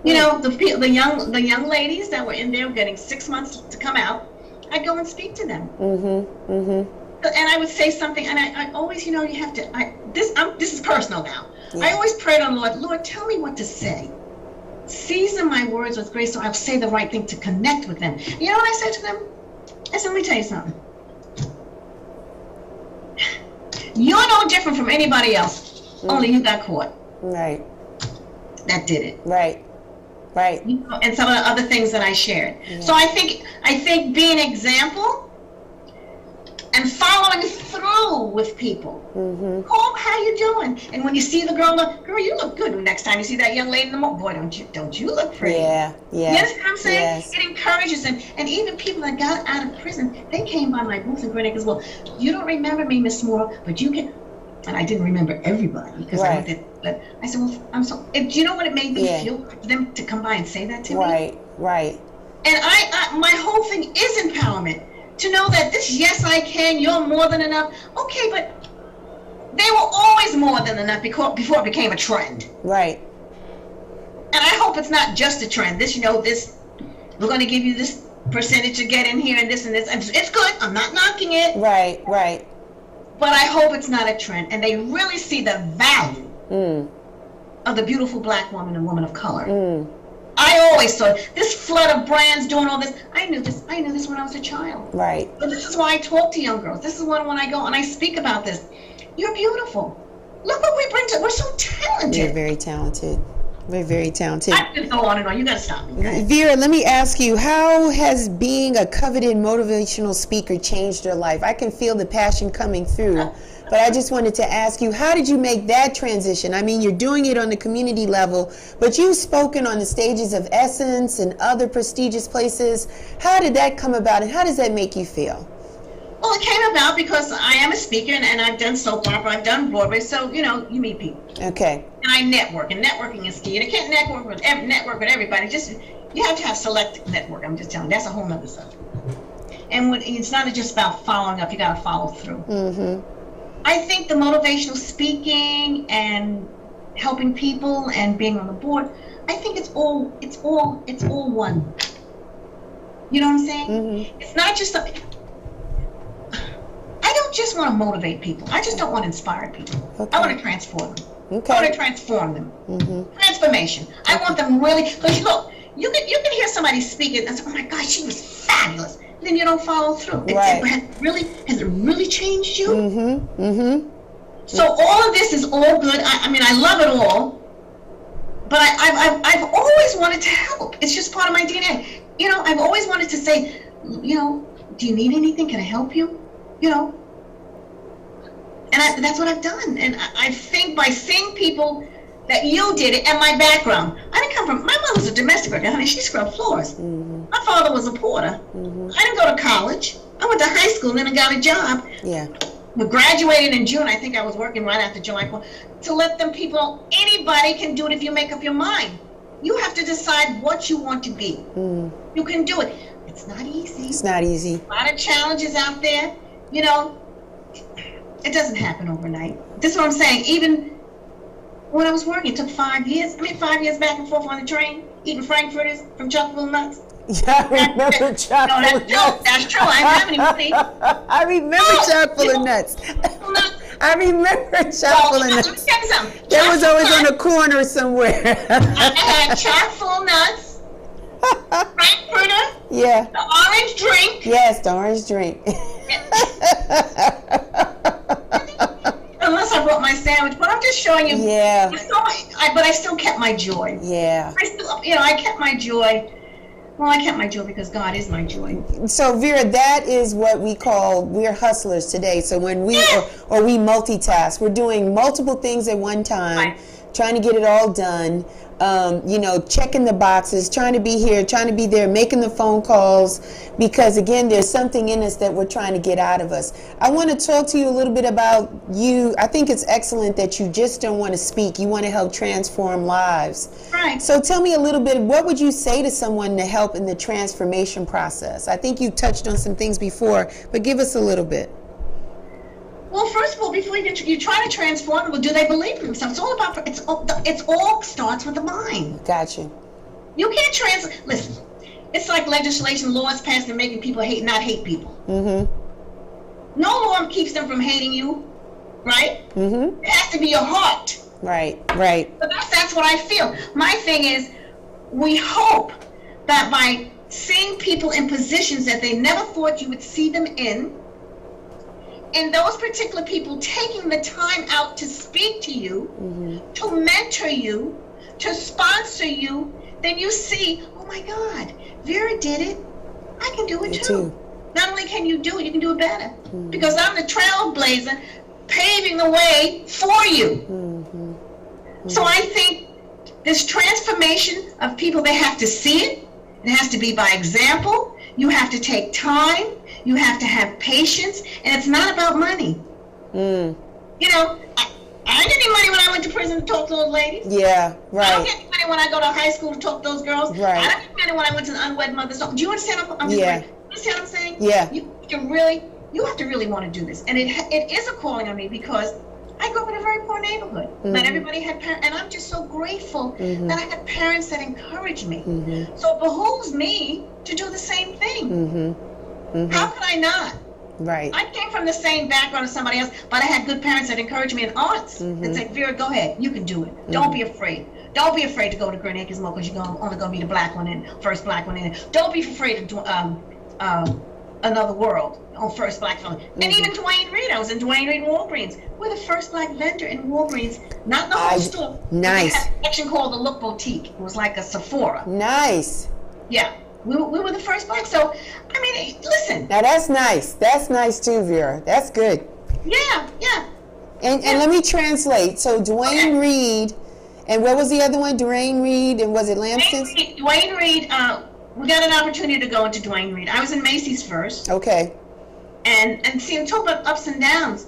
You know, the young ladies that were in there getting 6 months to come out, I'd go and speak to them. And I would say something, and I always, you have to, this is personal now. I always prayed on the Lord, Lord, tell me what to say. Season my words with grace so I'll say the right thing to connect with them. You know what I said to them? I said, let me tell you something. You're no different from anybody else, only you got caught. Right. That did it. Right. Right. And some of the other things that I shared. Yeah. So I think being an example and following through with people. Call, how you doing? And when you see the girl, you look good. Next time you see that young lady in the mall, boy, don't you look pretty? Yeah. You understand what I'm saying? Yes. It encourages them. And even people that got out of prison, they came by my booth in Green Acres. Well, you don't remember me, Miss Moore, but you can. And I didn't remember everybody because I looked at. But I said, well, I'm so. Do you know what it made me feel for them to come by and say that to me? Right. And my whole thing is empowerment. To know that this, yes, I can, you're more than enough. Okay, but they were always more than enough before it became a trend. Right. And I hope it's not just a trend. This, we're going to give you this percentage to get in here and this and this. It's good. I'm not knocking it. Right. But I hope it's not a trend. And they really see the value of the beautiful black woman and woman of color. I always saw this flood of brands doing all this. I knew this when I was a child. Right. But this is why I talk to young girls. This is when I go and I speak about this. You're beautiful. Look what we bring to. We're so talented. You're very talented. We're very talented. I can go on and on. You got to stop me. Okay? Vera, let me ask you, how has being a coveted motivational speaker changed your life? I can feel the passion coming through. But I just wanted to ask you, how did you make that transition? I mean, you're doing it on the community level, but you've spoken on the stages of Essence and other prestigious places. How did that come about, and how does that make you feel? Well, it came about because I am a speaker, and I've done soap opera, I've done Broadway, so, you meet people. Okay. And I network, and networking is key. And I can't network with everybody. You have to have select network, I'm just telling you. That's a whole nother subject. And it's not just about following up, you got to follow through. I think the motivational speaking and helping people and being on the board, I think it's all one. You know what I'm saying? Mm-hmm. It's not just I don't just want to motivate people. I just don't want to inspire people. Okay. I want to transform them. Okay. I want to transform them. Mm-hmm. Transformation. I want them really, because look, you can hear somebody speaking and say, oh my God, she was fabulous. Then you don't follow through. Right. Has it really changed you? Mm-hmm. Mm-hmm. So all of this is all good. I mean, I love it all. But I've always wanted to help. It's just part of my DNA. You know, I've always wanted to say, you know, do you need anything? Can I help you? You know. And that's what I've done. And I think by seeing people that you did it, and my background. I didn't come from, my mother's a domestic worker, honey. She scrubbed floors. Mm-hmm. My father was a porter. Mm-hmm. I didn't go to college. I went to high school and then I got a job. Yeah. We graduated in June. I think I was working right after July 4th. To let them people know, anybody can do it if you make up your mind. You have to decide what you want to be. Mm. You can do it. It's not easy. It's not easy. A lot of challenges out there. You know, it doesn't happen overnight. This is what I'm saying. Even when I was working, it took 5 years. 5 years back and forth on the train, eating frankfurters from chocolate nuts. Yeah, I remember chocolate nuts. That's true. I didn't have any money. I remember chocolate nuts. I remember chocolate nuts. Let me tell you something. That was always on a corner somewhere. I had chock full nuts, frankfurter, Yeah. the orange drink. Yes, the orange drink. Unless I brought my sandwich, but I'm just showing you. Yeah. But I still kept my joy. Yeah. I kept my joy. Well, I kept my joy because God is my joy. So Vera, that is what we're hustlers today. So when we or we multitask, we're doing multiple things at one time, Right. trying to get it all done. Checking the boxes, trying to be here, trying to be there, making the phone calls, because again, there's something in us that we're trying to get out of us. I want to talk to you a little bit about you. I think it's excellent that you just don't want to speak. You want to help transform lives. Right. So tell me a little bit, what would you say to someone to help in the transformation process? I think you touched on some things before, but give us a little bit. Well, first of all, before you try to transform them, do they believe in themselves? It's all about, it's all starts with the mind. Gotcha. You can't listen, it's like legislation, laws passed and making people not hate people. Mm-hmm. No law keeps them from hating you, right? Mm-hmm. It has to be your heart. Right, right. But that's what I feel. My thing is, we hope that by seeing people in positions that they never thought you would see them in, and those particular people taking the time out to speak to you, Mm-hmm. to mentor you, to sponsor you, then you see, oh my God, Vera did it. I can do it Me too. too. Not only can you do it, you can do it better. Mm-hmm. Because I'm the trailblazer paving the way for you. Mm-hmm. Mm-hmm. So I think this transformation of people, they have to see it. It has to be by example. You have to take time. You have to have patience. And it's not about money. Mm. You know, I didn't get any money when I went to prison to talk to those ladies. Yeah, right. I don't get any money when I go to high school to talk to those girls. Right. I don't get money when I went to the unwed mother's home. Do you understand? I'm just Yeah. like, you understand what I'm saying? Yeah. You have to really want to do this. And it is a calling on me because I grew up in a very poor neighborhood. Mm-hmm. Not everybody had parents, and I'm just so grateful Mm-hmm. that I had parents that encouraged me. Mm-hmm. So it behooves me to do the same thing. Mm-hmm. Mm-hmm. How could I not? Right. I came from the same background as somebody else, but I had good parents that encouraged me in arts. Mm-hmm. That said, Vera, go ahead, you can do it. Mm-hmm. Don't be afraid. Don't be afraid to go to Grand Acres Mall because you're only going to be the black one in, first black one in. Don't be afraid to do Another World on First Black Film. Mm-hmm. And even Dwayne Reed, I was in Dwayne Reed Walgreens. We're the first black vendor in Walgreens, not in the whole store. Nice. We had a section called the Look Boutique. It was like a Sephora. Nice. Yeah, we were the first black. So, I mean, listen. Now that's nice. That's nice too, Vera. That's good. Yeah. And let me translate. So Dwayne Reed, and what was the other one? Dwayne Reed, and was it Lampson's? Dwayne Reed, we got an opportunity to go into Dwayne Reed. I was in Macy's first. Okay. And see, I'm talking about ups and downs.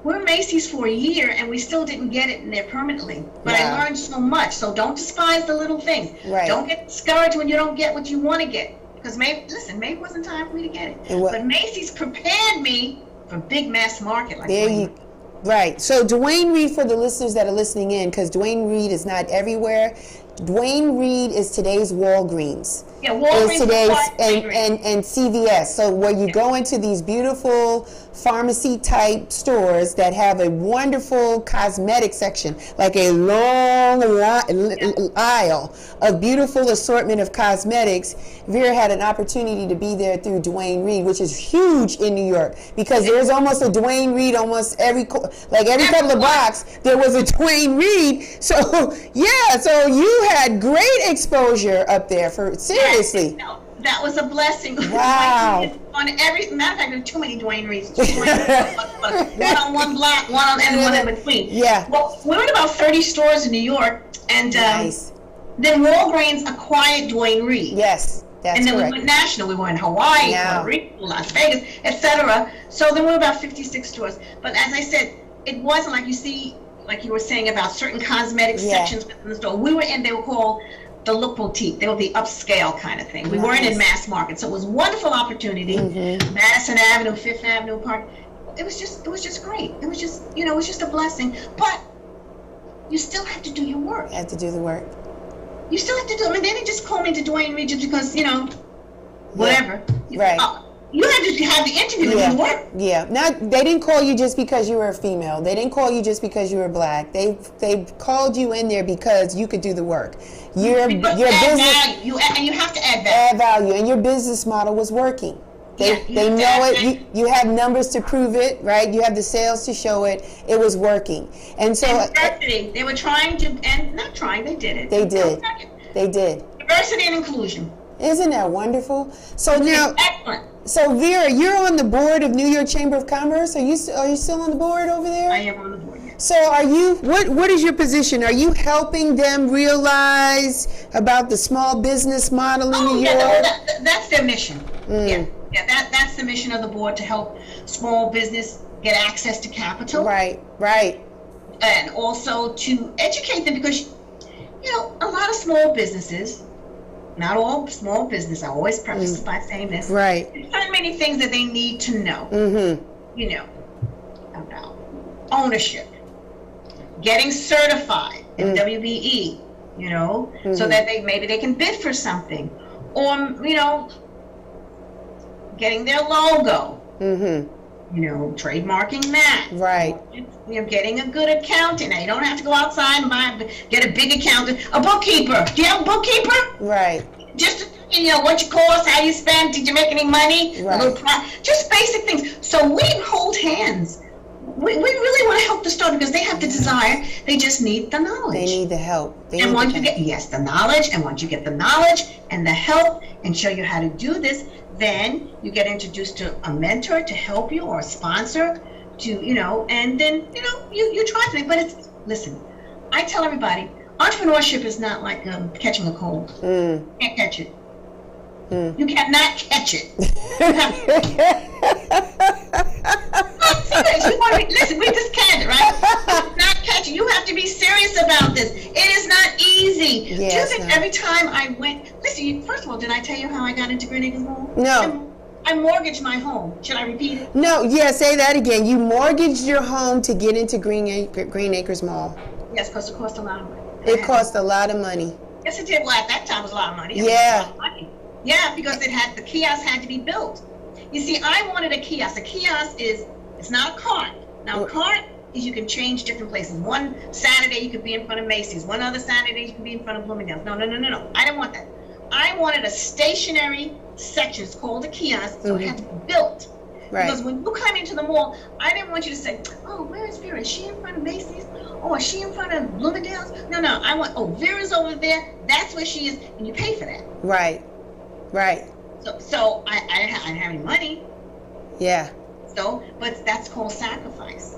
We're in Macy's for a year, and we still didn't get it in there permanently. But Wow. I learned so much. So don't despise the little things. Right. Don't get discouraged when you don't get what you want to get. Because maybe it wasn't time for me to get it. But Macy's prepared me for big mass market like there Dwayne you. Reed. Right. So Dwayne Reed, for the listeners that are listening in, because Dwayne Reed is not everywhere. Dwayne Reed is today's Walgreens. Yeah, Walgreens Is today's and and CVS. So where you go into these beautiful pharmacy type stores that have a wonderful cosmetic section, like a long aisle of beautiful assortment of cosmetics. Vera had an opportunity to be there through Dwayne Reed, which is huge in New York, because there's almost a Dwayne Reed almost every couple of blocks. There was a Dwayne Reed. So yeah, so you had great exposure up there for seriously. No, that was a blessing. Wow. On every matter of fact, there are too many Dwayne Reeds. One on one block, one on and one in between. Yeah. Well, we were in about 30 stores in New York, and Nice. then Walgreens acquired Dwayne Reed. Yes, that's And then correct. we went national. We were in Hawaii, Yeah. Puerto Rico, Las Vegas, etc. So then we were about 56 stores. But as I said, it wasn't like you see, like you were saying about certain cosmetic sections within the store. We were in, they were called the look boutique. They were the upscale kind of thing. We weren't in mass market. So it was a wonderful opportunity. Madison Avenue, Fifth Avenue Park. It was just great. It was just, it was just a blessing. But you still have to do your work. You have to do the work. You still have to do. I mean, they didn't just call me to Dwayne Reed just because, whatever. Right. You had to have the interview and do work. Yeah. They didn't call you just because you were a female. They didn't call you just because you were black. They called you in there because you could do the work. Your business value. And you have to add value. add value, and your business model was working. They know it. You have numbers to prove it, right? You have the sales to show it. It was working, and so diversity. They were trying to, and not trying. They did it. They did. They did. Diversity and inclusion. Isn't that wonderful? So now, Excellent. so Vera, you're on the board of New York Chamber of Commerce. Are you still on the board over there? I am on the board. Yes. So are you? What is your position? Are you helping them realize about the small business model in New York? That's their mission. Yeah. That's the mission of the board, to help small business get access to capital. Right. And also to educate them, because a lot of small businesses, not all small business, I always preface it by saying this. Right. There's so many things that they need to know. About ownership, getting certified in WBE, so that maybe they can bid for something, or getting their logo. Trademarking that. Right. Getting a good accountant. Now, you don't have to go outside and get a big accountant. A bookkeeper. Do you have a bookkeeper? Right. Just what you cost, how you spend, did you make any money? Right. Just basic things. So we hold hands. We really want to help the store, because they have the desire. They just need the knowledge. They need the help. And once you get the knowledge, and once you get the knowledge and the help and show you how to do this, then you get introduced to a mentor to help you, or a sponsor to, and then, you try things. But listen, I tell everybody, entrepreneurship is not like catching a cold. You can't catch it. You cannot catch it. Listen, we just can't, right? You cannot catch it. You have to be serious about this. It is not easy. Do you think every time I went, listen, first of all, did I tell you how I got into Green Acres Mall? No. I mortgaged my home. Should I repeat it? No, say that again. You mortgaged your home to get into Green Acres Mall. Yes, because it cost a lot of money. It cost a lot of money. Yes, it did. Well, at that time, it was a lot of money. Yeah, because the kiosk had to be built. You see, I wanted a kiosk. A kiosk it's not a cart. Now, a cart is you can change different places. One Saturday, you could be in front of Macy's. One other Saturday, you could be in front of Bloomingdale's. No. I didn't want that. I wanted a stationary section. It's called a kiosk, so it had to be built. Right. Because when you come into the mall, I didn't want you to say, oh, where is Vera? Is she in front of Macy's? Oh, is she in front of Bloomingdale's? No. I want, Vera's over there. That's where she is. And you pay for that. Right. So I didn't have any money. Yeah. But that's called sacrifice.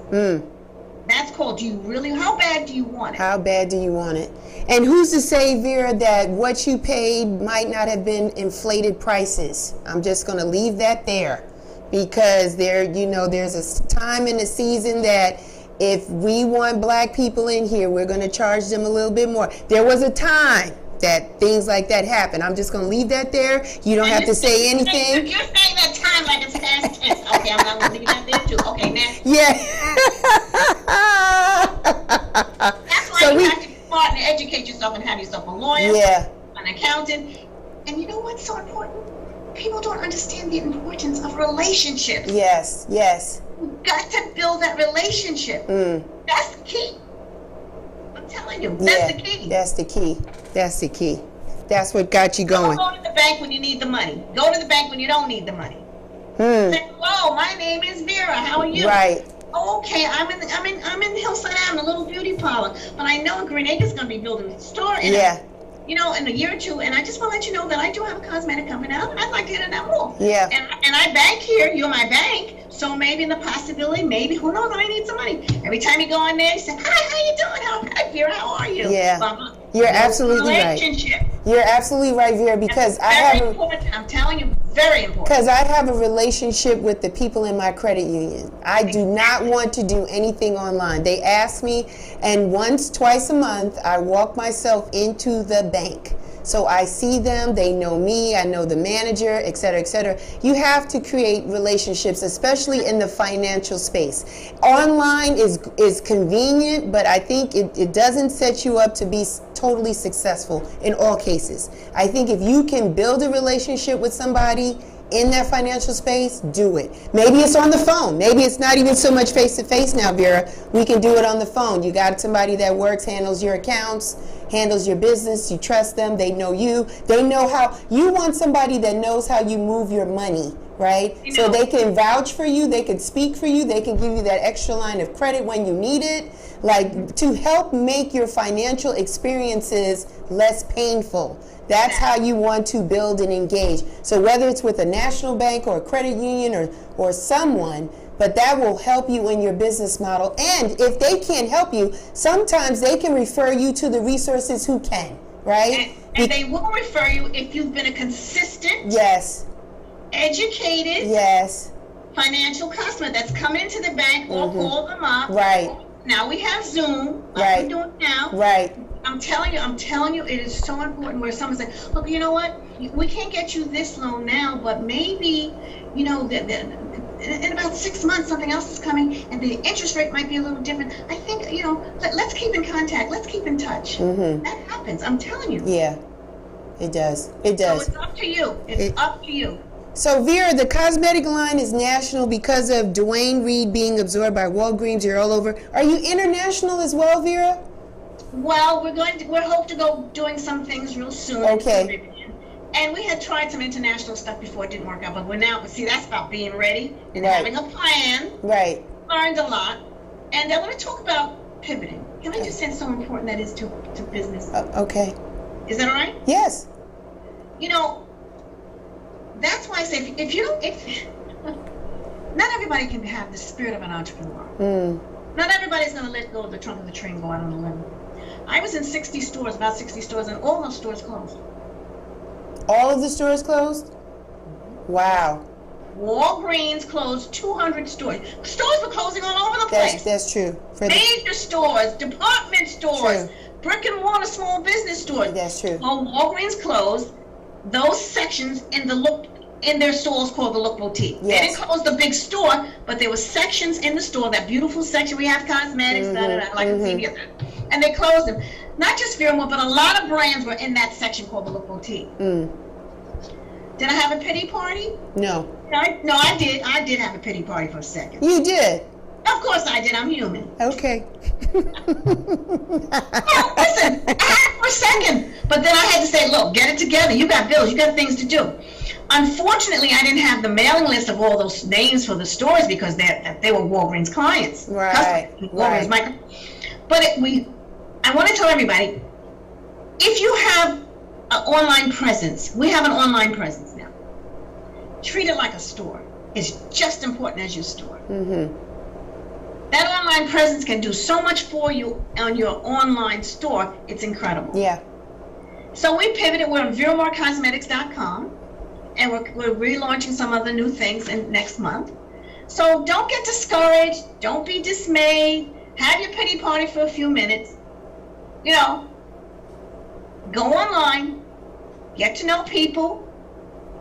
That's called, how bad do you want it? How bad do you want it? And who's to say, Vera, that what you paid might not have been inflated prices? I'm just going to leave that there, because there's a time in the season that if we want black people in here, we're going to charge them a little bit more. There was a time that things like that happen. I'm just going to leave that there. You don't have to say anything. You're saying that time like it's past tense. Okay, I'm not going to leave that there too. Okay, now. Yeah. That's why you have to be smart and educate yourself and have yourself a lawyer, an accountant. And you know what's so important? People don't understand the importance of relationships. Yes. You've got to build that relationship. That's the key. I'm telling you, that's the key. That's the key. That's what got you going. Don't go to the bank when you need the money. Go to the bank when you don't need the money. Say, hello, my name is Vera. How are you? Right. Oh, okay, I'm in Hillside Avenue, a little beauty parlor. But I know Green Acres is going to be building a store in in a year or two. And I just want to let you know that I do have a cosmetic company. I'd like to get in that more. Yeah. And I bank here. You're my bank. So maybe in the possibility, who knows, I need some money. Every time you go in there, you say, hi, how you doing? Hi, Vera, how are you? Yeah. You're absolutely right. You're absolutely right, Vera, because I'm telling you, very important. Because I have a relationship with the people in my credit union. I do not want to do anything online. They ask me, and twice a month, I walk myself into the bank. So I see them, they know me, I know the manager, et cetera, et cetera. You have to create relationships, especially in the financial space. Online is convenient, but I think it doesn't set you up to be totally successful in all cases. I think if you can build a relationship with somebody in that financial space, do it. Maybe it's on the phone. Maybe it's not even so much face-to-face now, Vera. We can do it on the phone. You got somebody that works, handles your accounts, handles your business. You trust them. They know you. They know how. You want somebody that knows how you move your money, right? So they can vouch for you. They can speak for you. They can give you that extra line of credit when you need it, like to help make your financial experiences less painful. That's how you want to build and engage. So whether it's with a national bank or a credit union or someone, but that will help you in your business model. And if they can't help you, sometimes they can refer you to the resources who can, right? And they will refer you if you've been a consistent, educated, financial customer that's come into the bank or called them up. Right. Now we have Zoom, like we're doing now. Right. I'm telling you, it is so important where someone says, look, you know what, we can't get you this loan now, but maybe, in about 6 months, something else is coming, and the interest rate might be a little different. I think, let's keep in contact. Let's keep in touch. That happens. I'm telling you. Yeah, it does. So it's up to you. It's up to you. So, Vera, the cosmetic line is national because of Dwayne Reed being absorbed by Walgreens. You're all over. Are you international as well, Vera? Well, we're hope to go doing some things real soon. Okay. And we had tried some international stuff before, it didn't work out, but we're now, that's about being ready and having a plan. Right. Learned a lot. And I want to talk about pivoting. Can I just say so important that is to business? Okay. Is that all right? Yes. That's why I say, if not everybody can have the spirit of an entrepreneur. Not everybody's going to let go of the trunk of the tree and go out on a limb. I was in about 60 stores, and all those stores closed. All of the stores closed? Wow. Walgreens closed 200 stores. Stores were closing all over the place. That's true. Major stores, department stores, brick and mortar small business stores. That's true. Well, Walgreens closed those sections in their stores called the Look Boutique. They didn't close the big store, but there were sections in the store, that beautiful section we have cosmetics, like a CVS, and they closed them. Not just Vera, but a lot of brands were in that section called the Look Boutique. Did I have a pity party? No. No, I did. I did have a pity party for a second. You did? Of course I did. I'm human. Okay. Well, listen, I had it for a second, but then I had to say, look, get it together. You got bills. You got things to do. Unfortunately, I didn't have the mailing list of all those names for the stores because they were Walgreens clients. Right. Walgreens, But I want to tell everybody, if you have an online presence, we have an online presence now. Treat it like a store. It's just important as your store. That online presence can do so much for you on your online store. It's incredible. Yeah. So we pivoted. We're on VeraMarkCosmetics.com, and we're relaunching some other new things next month. So don't get discouraged. Don't be dismayed. Have your pity party for a few minutes. Go online. Get to know people.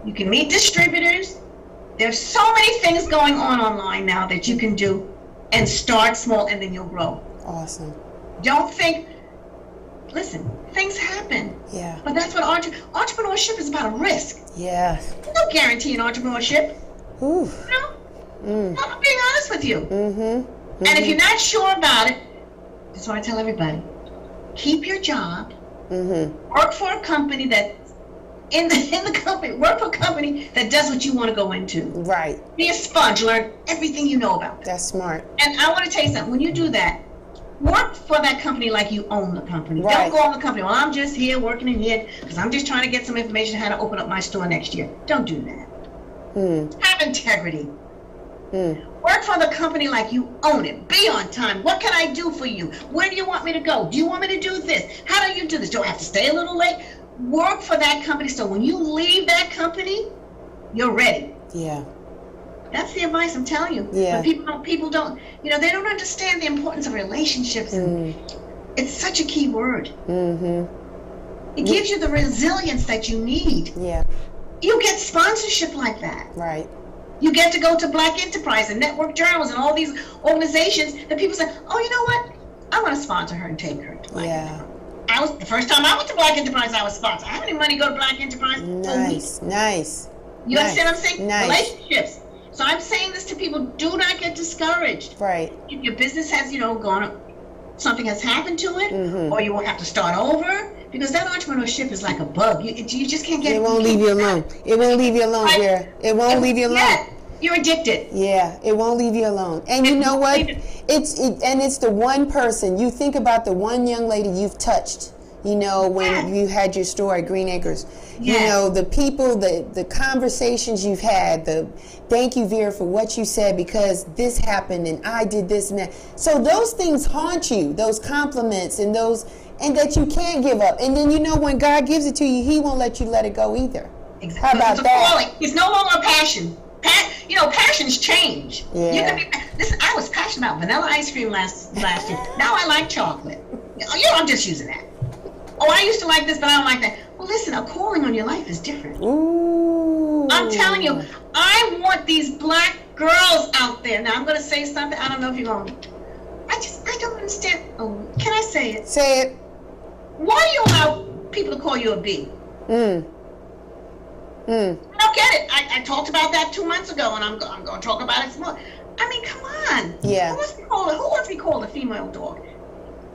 You can meet distributors. There's so many things going on online now that you can do, and start small, and then you'll grow. Awesome. Don't think, listen, things happen. Yeah. But that's what entrepreneurship is about, a risk. Yeah. There's no guarantee in entrepreneurship. Ooh. You know? I'm being honest with you. Mm-hmm. And if you're not sure about it, that's what I tell everybody. Keep your job. Work for a company that in the company, work for a company that does what you want to go into. Right. Be a sponge, learn everything you know about. That's smart. And I want to tell you something. When you do that, work for that company like you own the company. Right. Don't go on the company. Well, I'm just here working in here because I'm just trying to get some information how to open up my store next year. Don't do that. Have integrity. Work for the company like you own it. Be on time. What can I do for you? Where do you want me to go? Do you want me to do this? How do you do this? Do I have to stay a little late? Work for that company so when you leave that company, you're ready. Yeah. That's the advice I'm telling you. Yeah. But people don't, they don't understand the importance of relationships. And it's such a key word. It gives you the resilience that you need. Yeah. You get sponsorship like that. Right. You get to go to Black Enterprise and Network Journals and all these organizations that people say, oh, you know what? I want to sponsor her and take her to Black Enterprise. The first time I went to Black Enterprise, I was sponsored. I have any money to go to Black Enterprise? Nice. You understand what I'm saying? Nice. Relationships. So I'm saying this to people, do not get discouraged. Right. If your business has, gone up, something has happened to it, or you will have to start over, because that entrepreneurship is like a bug. You just can't get it. It won't leave you alone. It won't leave you alone, Vera. It won't leave you alone. Yeah, you're addicted. Yeah, it won't leave you alone. And you know what? It's the one person. You think about the one young lady you've touched. When you had your store at Green Acres. Yes. The people, the conversations you've had, thank you, Vera, for what you said, because this happened and I did this and that. So those things haunt you, those compliments and that you can't give up. And then when God gives it to you, He won't let you let it go either. Exactly. How about that? Calling. It's no longer a passion. Passions change. Yeah. You can be. Listen, I was passionate about vanilla ice cream last year. Now I like chocolate. I'm just using that. Oh, I used to like this, but I don't like that. Well, listen, a calling on your life is different. Ooh. I'm telling you, I want these black girls out there. Now, I'm going to say something. I don't know if you're going to. I don't understand. Oh, can I say it? Say it. Why do you allow people to call you a B? I don't get it. I talked about that 2 months ago, and I'm going to talk about it some more. I mean, come on. Yeah. Who wants to be called a female dog?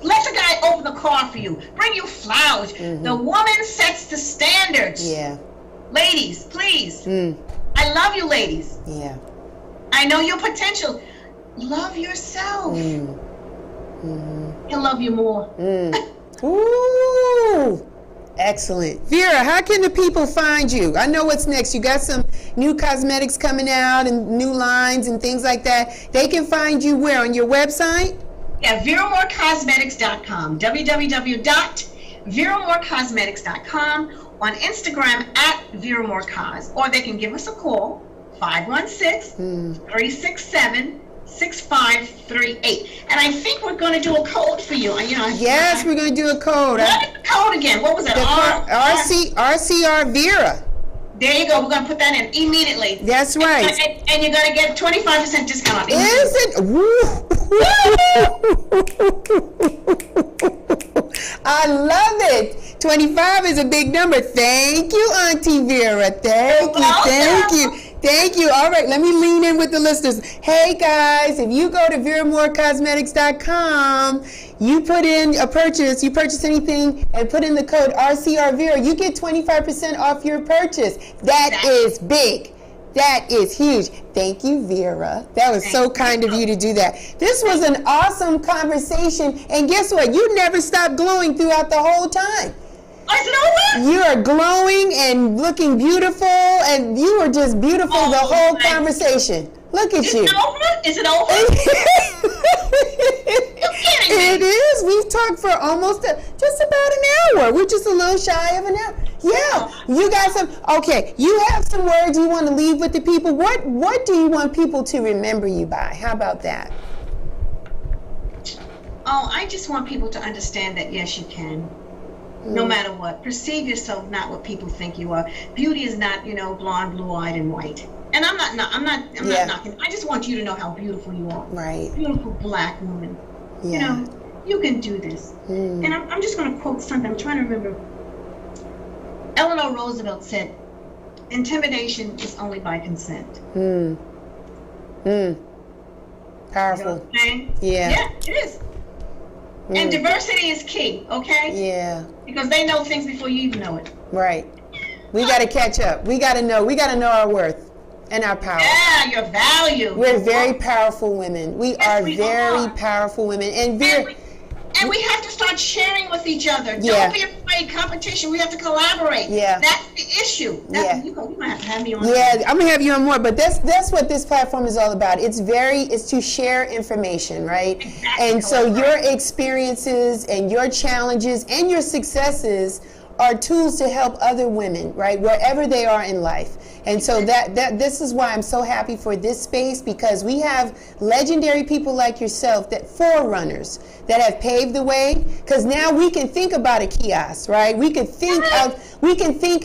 Let the guy open the car for you. Bring you flowers. The woman sets the standards. Yeah. Ladies, please. I love you, ladies. Yeah. I know your potential. Love yourself. He'll love you more. Ooh. Excellent. Vera, how can the people find you? I know what's next. You got some new cosmetics coming out and new lines and things like that. They can find you where? On your website? Yeah, VeraMoreCosmetics.com. www.VeraMoreCosmetics.com. On Instagram @VeraMoreCos. Or they can give us a call, 516-367-6538. And I think we're going to do a code for you. Yes, we're going to do a code. What is the code again? What was it? RCR Vera. There you go. We're going to put that in immediately. That's right. And you're going to get 25% discount. Is it? I love it. 25 is a big number. Thank you, Auntie Vera. Thank you. All right, let me lean in with the listeners. Hey, guys, if you go to VeraMoreCosmetics.com, you put in a purchase, you purchase anything, and put in the code RCR Vera, you get 25% off your purchase. That is big. That is huge. Thank you, Vera. That was so kind of you to do that. This was an awesome conversation. And guess what? You never stopped glowing throughout the whole time. Is it over? You are glowing and looking beautiful. And you were just beautiful the whole conversation. Look at you. Is it over? It is. We've talked for almost just about an hour. We're just a little shy of an hour. Yeah, you got some. Okay, you have some words you want to leave with the people. What do you want people to remember you by? How about that? Oh, I just want people to understand that yes, you can. No matter what. Perceive yourself not what people think you are. Beauty is not, blonde, blue-eyed, and white. And I'm not knocking. I just want you to know how beautiful you are. Right. Beautiful black woman. Yeah. You can do this. And I'm just going to quote something. I'm trying to remember. Eleanor Roosevelt said, intimidation is only by consent. Powerful. You know what I'm saying? Yeah, it is. And diversity is key, okay? Yeah. Because they know things before you even know it. Right. We got to catch up. We got to know our worth and our power. Yeah, your value. We're very powerful women. We are very powerful women. And we have to start sharing with each other. Yeah. Don't be afraid. Competition. We have to collaborate. Yeah. That's the issue. You might have to have me on. Yeah, I'm gonna have you on more. But that's what this platform is all about. It's to share information, right? Exactly. And so your experiences and your challenges and your successes are tools to help other women, right, wherever they are in life. And so that this is why I'm so happy for this space, because we have legendary people like yourself, that forerunners that have paved the way. Because now we can think about a kiosk, right? We can think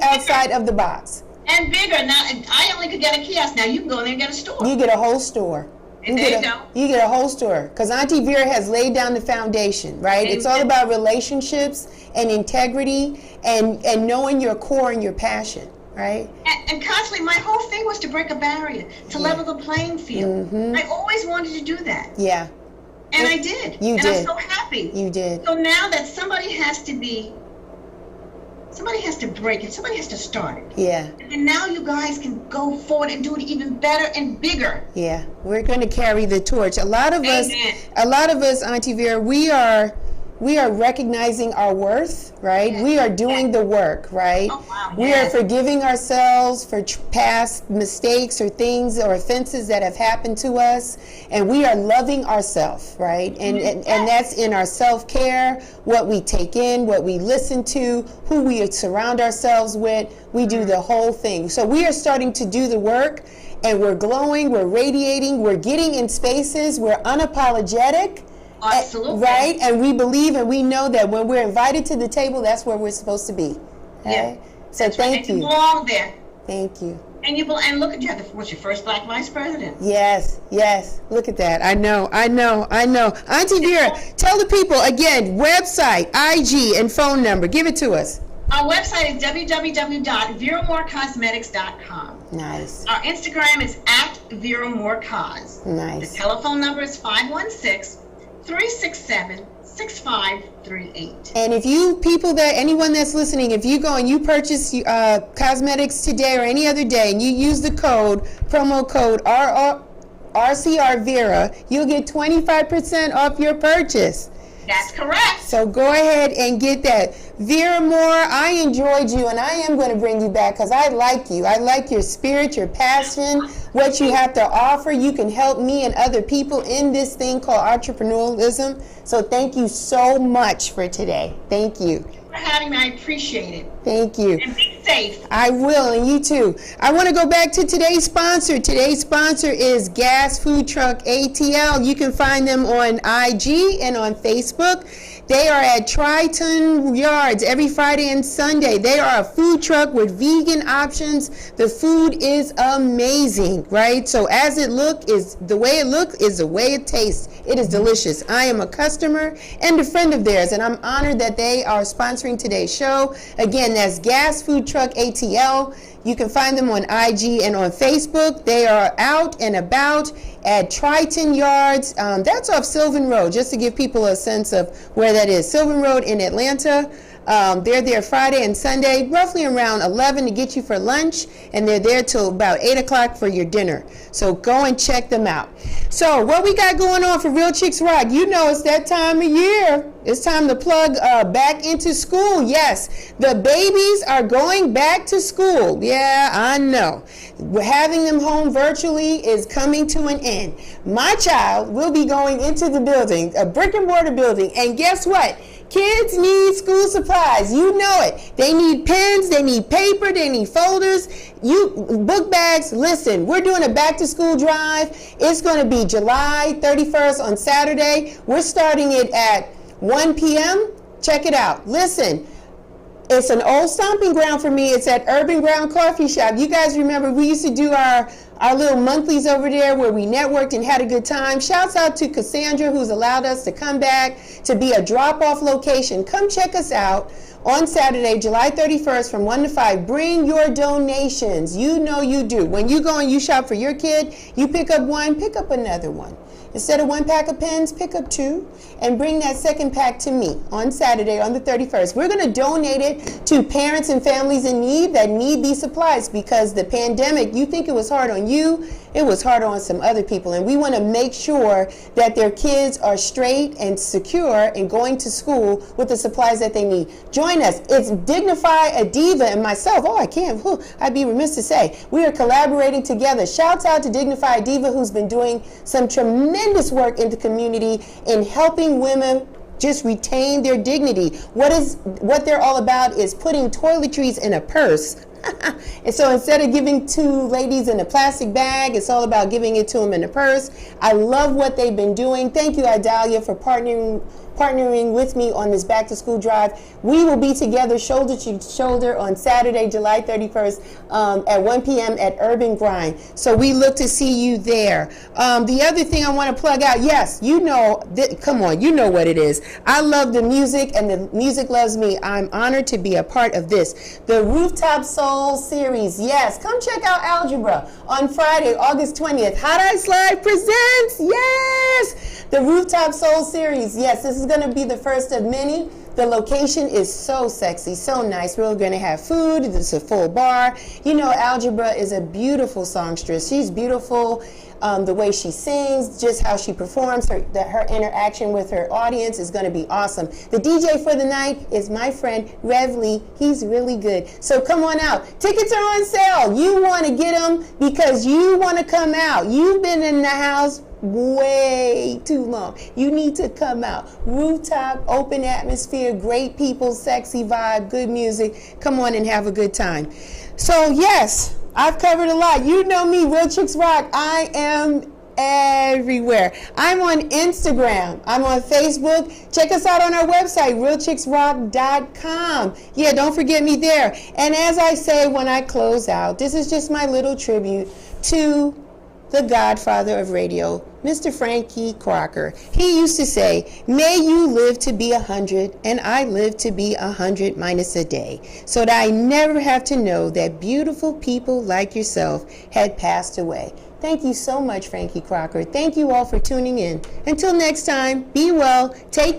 outside of the box. And bigger. Now, I only could get a kiosk. Now you can go in there and get a store. You get a whole store. And there you go. You get a whole store. Because Auntie Vera has laid down the foundation, right? It's all about relationships and integrity and knowing your core and your passion, right? And constantly, my whole thing was to break a barrier, to level the playing field. I always wanted to do that. Yeah. And I did. You did. I'm so happy. You did. So now that somebody has to break it, somebody has to start it. Yeah. And now you guys can go forward and do it even better and bigger. Yeah. We're going to carry the torch. A lot of us, Auntie Vera, we are recognizing our worth, right? Yeah. We are doing the work, right? Oh, wow. We are forgiving ourselves for past mistakes or things or offenses that have happened to us, and we are loving ourselves, right? And that's in our self-care, what we take in, what we listen to, who we surround ourselves with. We do the whole thing. So we are starting to do the work, and we're glowing, we're radiating, we're getting in spaces, we're unapologetic. Absolutely. Right? And we believe and we know that when we're invited to the table, that's where we're supposed to be. Okay? Yeah. So thank you. You belong there. Thank you. And look at you. What's your first black vice president? Yes. Look at that. I know. Auntie Vera, tell the people again, website, IG, and phone number. Give it to us. Our website is www.veramorecosmetics.com. Nice. Our Instagram is @VeraMoreCos. Nice. The telephone number is 516-367-6538. And if anyone that's listening, if you go and you purchase cosmetics today or any other day, and you use the promo code RCR Vera, you'll get 25% off your purchase. That's correct. So go ahead and get that. Vera Moore, I enjoyed you, and I am going to bring you back because I like you. I like your spirit, your passion, what you have to offer. You can help me and other people in this thing called entrepreneurialism. So thank you so much for today. Thank you. For having me. I appreciate it. Thank you. And be safe. I will, and you too. I want to go back to today's sponsor. Today's sponsor is Gas Food Truck ATL. You can find them on IG and on Facebook. They are at Triton Yards every Friday and Sunday. They are a food truck with vegan options. The food is amazing, right? So as it look is the way it looks is the way it tastes. It is delicious. I am a customer and a friend of theirs, and I'm honored that they are sponsoring today's show. Again, that's Gas Food Truck ATL. You can find them on IG and on Facebook. They are out and about at Triton Yards. That's off Sylvan Road, just to give people a sense of where that is. Sylvan Road in Atlanta. They're there Friday and Sunday, roughly around 11 to get you for lunch, and they're there till about 8 o'clock for your dinner. So go and check them out. So what we got going on for Real Chicks Rock? You know it's that time of year. It's time to plug back into school. Yes, the babies are going back to school. Yeah, I know. Having them home virtually is coming to an end. My child will be going into the building, a brick and mortar building, and guess what? Kids need school supplies. You know it. They need pens, they need paper, they need folders, book bags. Listen, we're doing a back to school drive. It's going to be July 31st on Saturday. We're starting it at 1 p.m. Check it out. Listen, it's an old stomping ground for me. It's at Urban Ground Coffee Shop. You guys remember we used to do our our little monthlies over there where we networked and had a good time. Shouts out to Cassandra, who's allowed us to come back to be a drop-off location. Come check us out on Saturday, July 31st from 1 to 5. Bring your donations. You know you do. When you go and you shop for your kid, you pick up one, pick up another one. Instead of 1 pack of pens, pick up 2 and bring that second pack to me on Saturday on the 31st. We're going to donate it to parents and families in need that need these supplies, because the pandemic, you think it was hard on you, it was hard on some other people. And we want to make sure that their kids are straight and secure and going to school with the supplies that they need. Join us. It's Dignify a Diva and myself. Oh, I can't. I'd be remiss to say. We are collaborating together. Shouts out to Dignify a Diva, who's been doing some tremendous work in the community in helping women just retain their dignity. What they're all about is putting toiletries in a purse. And so instead of giving to ladies in a plastic bag, it's all about giving it to them in a purse. I love what they've been doing. Thank you, Idalia, for partnering with me on this back to school drive. We will be together shoulder to shoulder on Saturday, July 31st at 1 p.m. at Urban Grind. So we look to see you there. The other thing I want to plug out, yes, you know, come on, you know what it is. I love the music and the music loves me. I'm honored to be a part of this. The Rooftop Soul series, yes. Come check out Algebra on Friday, August 20th. Hot Ice Live presents, yes, the Rooftop Soul series. Yes, this is going to be the first of many. The location is so sexy, so nice. We're going to have food. It's a full bar. You know, Algebra is a beautiful songstress. She's beautiful. The way she sings, just how she performs, her interaction with her audience is going to be awesome. The DJ for the night is my friend Rev Lee. He's really good. So come on out. Tickets are on sale. You want to get them because you want to come out. You've been in the house way too long. You need to come out. Rooftop, open atmosphere, great people, sexy vibe, good music. Come on and have a good time. So yes, I've covered a lot. You know me, Real Chicks Rock. I am everywhere. I'm on Instagram. I'm on Facebook. Check us out on our website, realchicksrock.com. Yeah, don't forget me there. And as I say when I close out, this is just my little tribute to the godfather of radio, Mr. Frankie Crocker. He used to say, may you live to be 100, and I live to be 100 minus a day, so that I never have to know that beautiful people like yourself had passed away. Thank you so much, Frankie Crocker. Thank you all for tuning in. Until next time, be well, take